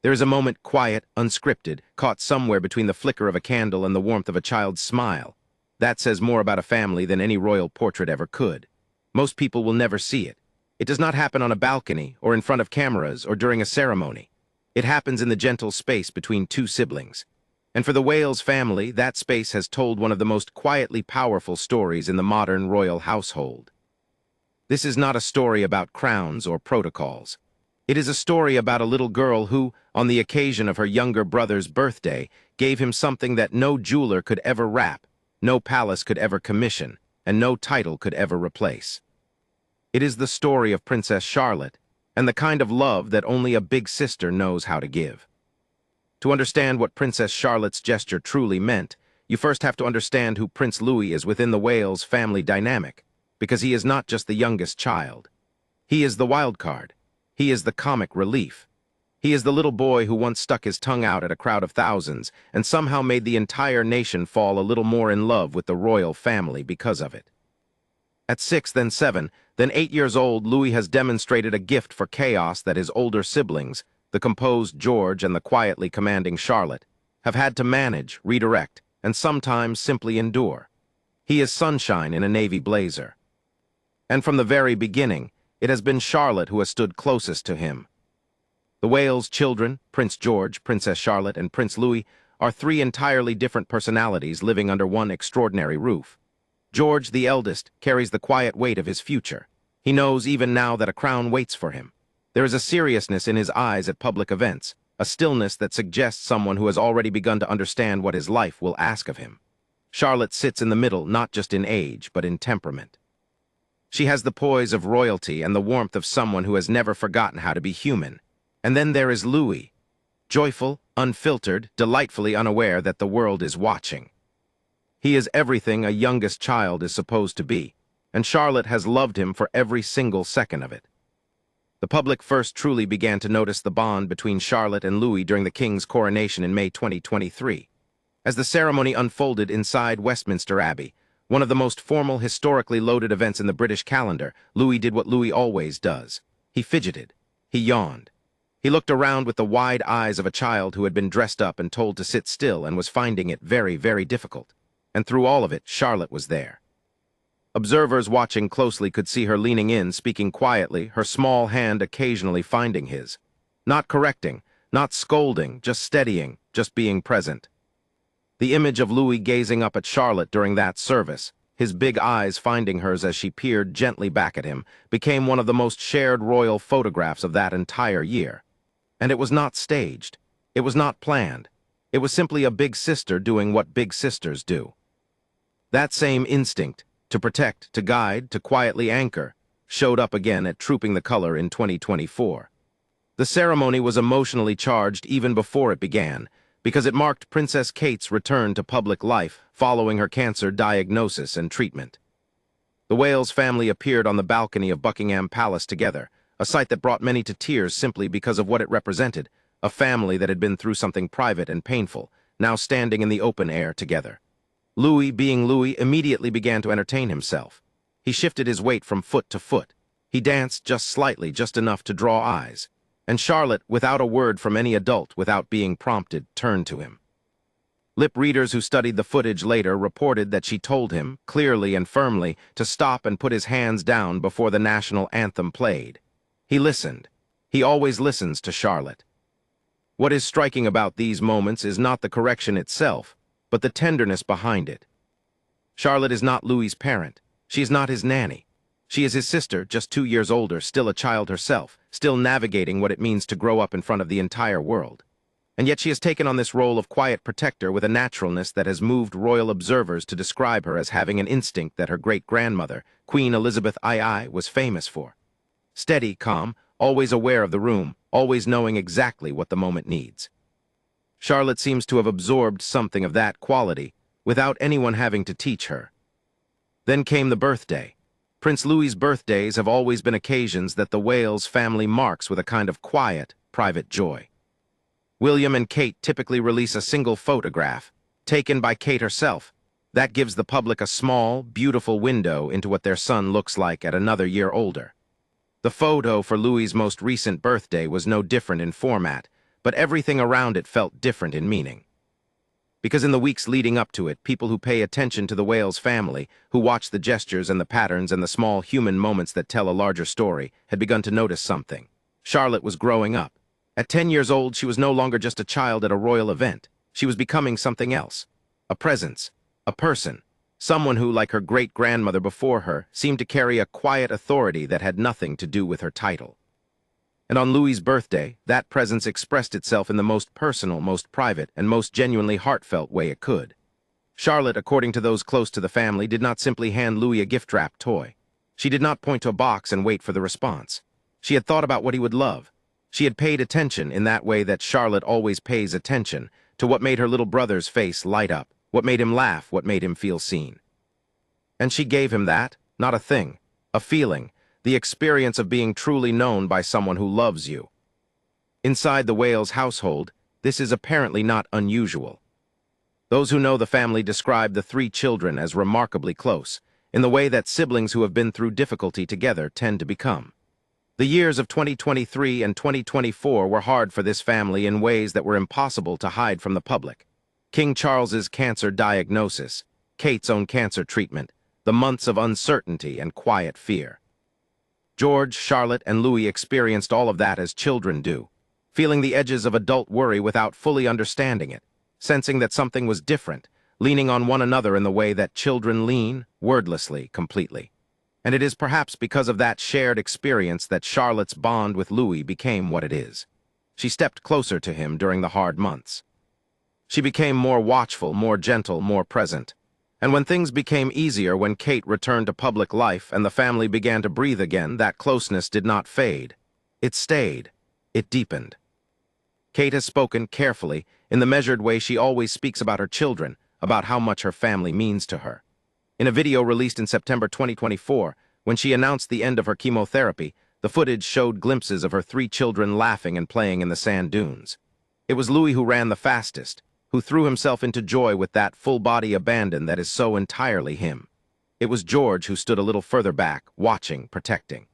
There is a moment quiet, unscripted, caught somewhere between the flicker of a candle and the warmth of a child's smile. That says more about a family than any royal portrait ever could. Most people will never see it. It does not happen on a balcony or in front of cameras or during a ceremony. It happens in the gentle space between two siblings. And for the Wales family, that space has told one of the most quietly powerful stories in the modern royal household. This is not a story about crowns or protocols. It is a story about a little girl who, on the occasion of her younger brother's birthday, gave him something that no jeweler could ever wrap, no palace could ever commission, and no title could ever replace. It is the story of Princess Charlotte, and the kind of love that only a big sister knows how to give. To understand what Princess Charlotte's gesture truly meant, you first have to understand who Prince Louis is within the Wales family dynamic, because he is not just the youngest child. He is the wild card. He is the comic relief. He is the little boy who once stuck his tongue out at a crowd of thousands and somehow made the entire nation fall a little more in love with the royal family because of it. At 6, then 7, then 8 years old, Louis has demonstrated a gift for chaos that his older siblings, the composed George and the quietly commanding Charlotte, have had to manage, redirect, and sometimes simply endure. He is sunshine in a navy blazer. And from the very beginning, it has been Charlotte who has stood closest to him. The Wales children, Prince George, Princess Charlotte, and Prince Louis, are three entirely different personalities living under one extraordinary roof. George, the eldest, carries the quiet weight of his future. He knows even now that a crown waits for him. There is a seriousness in his eyes at public events, a stillness that suggests someone who has already begun to understand what his life will ask of him. Charlotte sits in the middle, not just in age, but in temperament. She has the poise of royalty and the warmth of someone who has never forgotten how to be human. And then there is Louis, joyful, unfiltered, delightfully unaware that the world is watching. He is everything a youngest child is supposed to be, and Charlotte has loved him for every single second of it. The public first truly began to notice the bond between Charlotte and Louis during the King's coronation in May 2023. As the ceremony unfolded inside Westminster Abbey, one of the most formal, historically loaded events in the British calendar, Louis did what Louis always does. He fidgeted. He yawned. He looked around with the wide eyes of a child who had been dressed up and told to sit still and was finding it very, very difficult. And through all of it, Charlotte was there. Observers watching closely could see her leaning in, speaking quietly, her small hand occasionally finding his. Not correcting, not scolding, just steadying, just being present. The image of Louis gazing up at Charlotte during that service, his big eyes finding hers as she peered gently back at him, became one of the most shared royal photographs of that entire year. And it was not staged. It was not planned. It was simply a big sister doing what big sisters do. That same instinct, to protect, to guide, to quietly anchor, showed up again at Trooping the Color in 2024. The ceremony was emotionally charged even before it began, because it marked Princess Kate's return to public life following her cancer diagnosis and treatment. The Wales family appeared on the balcony of Buckingham Palace together, a sight that brought many to tears simply because of what it represented, a family that had been through something private and painful, now standing in the open air together. Louis, being Louis, immediately began to entertain himself. He shifted his weight from foot to foot. He danced just slightly, just enough to draw eyes. And Charlotte, without a word from any adult, without being prompted, turned to him. Lip readers who studied the footage later reported that she told him, clearly and firmly, to stop and put his hands down before the national anthem played. He listened. He always listens to Charlotte. What is striking about these moments is not the correction itself, but the tenderness behind it. Charlotte is not Louis's parent. She is not his nanny. She is his sister, just 2 years older, still a child herself, still navigating what it means to grow up in front of the entire world. And yet she has taken on this role of quiet protector with a naturalness that has moved royal observers to describe her as having an instinct that her great-grandmother, Queen Elizabeth II, was famous for. Steady, calm, always aware of the room, always knowing exactly what the moment needs. Charlotte seems to have absorbed something of that quality without anyone having to teach her. Then came the birthday. Prince Louis's birthdays have always been occasions that the Wales family marks with a kind of quiet, private joy. William and Kate typically release a single photograph, taken by Kate herself. That gives the public a small, beautiful window into what their son looks like at another year older. The photo for Louis's most recent birthday was no different in format, but everything around it felt different in meaning. Because in the weeks leading up to it, people who pay attention to the whale's family, who watch the gestures and the patterns and the small human moments that tell a larger story, had begun to notice something. Charlotte was growing up. At 10 years old, she was no longer just a child at a royal event. She was becoming something else. A presence. A person. Someone who, like her great-grandmother before her, seemed to carry a quiet authority that had nothing to do with her title. And on Louis's birthday, that presence expressed itself in the most personal, most private, and most genuinely heartfelt way it could. Charlotte, according to those close to the family, did not simply hand Louis a gift-wrapped toy. She did not point to a box and wait for the response. She had thought about what he would love. She had paid attention in that way that Charlotte always pays attention, to what made her little brother's face light up, what made him laugh, what made him feel seen. And she gave him that, not a thing, a feeling, the experience of being truly known by someone who loves you. Inside the whale's household, this is apparently not unusual. Those who know the family describe the three children as remarkably close, in the way that siblings who have been through difficulty together tend to become. The years of 2023 and 2024 were hard for this family in ways that were impossible to hide from the public. King Charles's cancer diagnosis, Kate's own cancer treatment, the months of uncertainty and quiet fear. George, Charlotte, and Louis experienced all of that as children do, feeling the edges of adult worry without fully understanding it, sensing that something was different, leaning on one another in the way that children lean, wordlessly, completely. And it is perhaps because of that shared experience that Charlotte's bond with Louis became what it is. She stepped closer to him during the hard months. She became more watchful, more gentle, more present. And when things became easier, when Kate returned to public life and the family began to breathe again, that closeness did not fade. It stayed. It deepened. Kate has spoken carefully, in the measured way she always speaks about her children, about how much her family means to her. In a video released in September 2024, when she announced the end of her chemotherapy, the footage showed glimpses of her three children laughing and playing in the sand dunes. It was Louis who ran the fastest, who threw himself into joy with that full-body abandon that is so entirely him. It was George who stood a little further back, watching, protecting.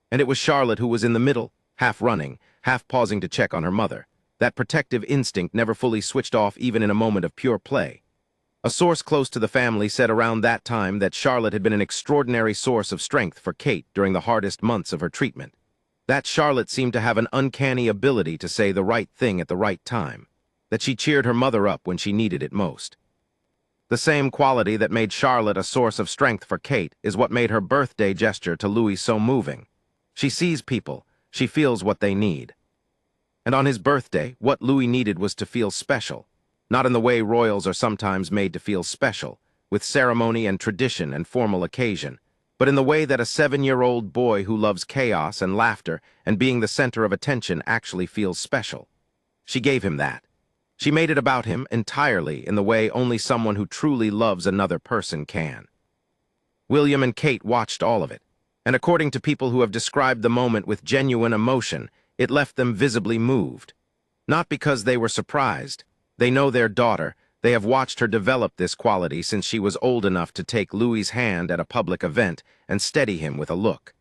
And it was Charlotte who was in the middle, half running, half pausing to check on her mother. That protective instinct never fully switched off even in a moment of pure play. A source close to the family said around that time that Charlotte had been an extraordinary source of strength for Kate during the hardest months of her treatment. That Charlotte seemed to have an uncanny ability to say the right thing at the right time. That she cheered her mother up when she needed it most. The same quality that made Charlotte a source of strength for Kate is what made her birthday gesture to Louis so moving. She sees people, she feels what they need. And on his birthday, what Louis needed was to feel special, not in the way royals are sometimes made to feel special, with ceremony and tradition and formal occasion, but in the way that a 7-year-old boy who loves chaos and laughter and being the center of attention actually feels special. She gave him that. She made it about him entirely in the way only someone who truly loves another person can. William and Kate watched all of it, and according to people who have described the moment with genuine emotion, it left them visibly moved. Not because they were surprised. They know their daughter. They have watched her develop this quality since she was old enough to take Louis's hand at a public event and steady him with a look.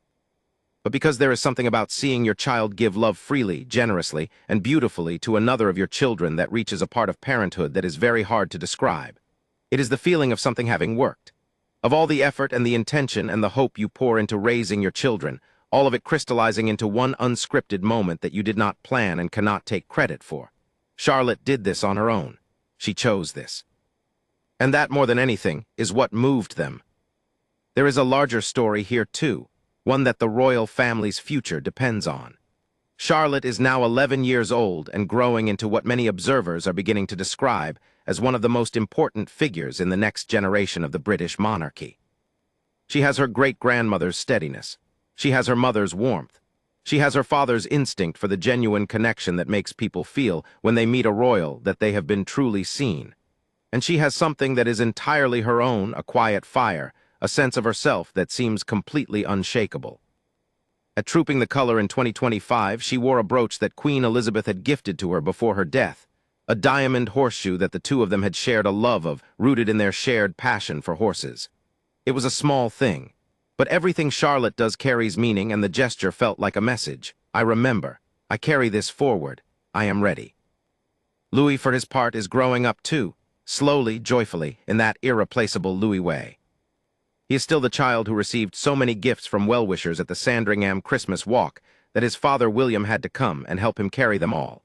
But because there is something about seeing your child give love freely, generously, and beautifully to another of your children that reaches a part of parenthood that is very hard to describe. It is the feeling of something having worked. Of all the effort and the intention and the hope you pour into raising your children, all of it crystallizing into one unscripted moment that you did not plan and cannot take credit for. Charlotte did this on her own. She chose this. And that, more than anything, is what moved them. There is a larger story here, too. One that the royal family's future depends on. Charlotte is now 11 years old and growing into what many observers are beginning to describe as one of the most important figures in the next generation of the British monarchy. She has her great-grandmother's steadiness. She has her mother's warmth. She has her father's instinct for the genuine connection that makes people feel, when they meet a royal, that they have been truly seen. And she has something that is entirely her own, a quiet fire, a sense of herself that seems completely unshakable. At Trooping the Color in 2025, she wore a brooch that Queen Elizabeth had gifted to her before her death, a diamond horseshoe that the two of them had shared a love of, rooted in their shared passion for horses. It was a small thing, but everything Charlotte does carries meaning, and the gesture felt like a message. I remember. I carry this forward. I am ready. Louis, for his part, is growing up too, slowly, joyfully, in that irreplaceable Louis way. He is still the child who received so many gifts from well-wishers at the Sandringham Christmas walk that his father William had to come and help him carry them all.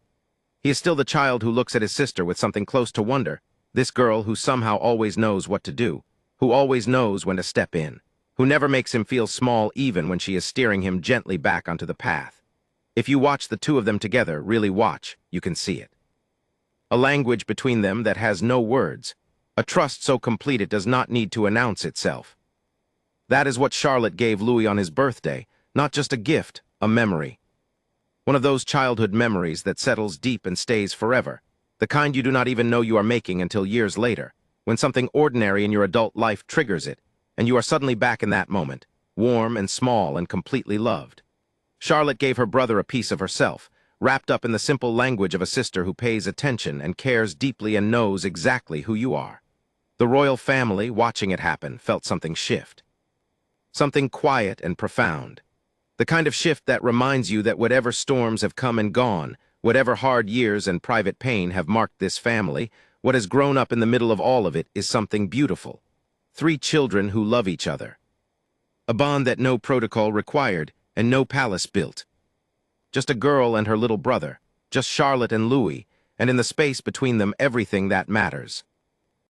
He is still the child who looks at his sister with something close to wonder, this girl who somehow always knows what to do, who always knows when to step in, who never makes him feel small even when she is steering him gently back onto the path. If you watch the two of them together, really watch, you can see it. A language between them that has no words, a trust so complete it does not need to announce itself. That is what Charlotte gave Louis on his birthday, not just a gift, a memory. One of those childhood memories that settles deep and stays forever, the kind you do not even know you are making until years later, when something ordinary in your adult life triggers it, and you are suddenly back in that moment, warm and small and completely loved. Charlotte gave her brother a piece of herself, wrapped up in the simple language of a sister who pays attention and cares deeply and knows exactly who you are. The royal family, watching it happen, felt something shift. Something quiet and profound. The kind of shift that reminds you that whatever storms have come and gone, whatever hard years and private pain have marked this family, what has grown up in the middle of all of it is something beautiful. 3 children who love each other. A bond that no protocol required and no palace built. Just a girl and her little brother, just Charlotte and Louis, and in the space between them everything that matters.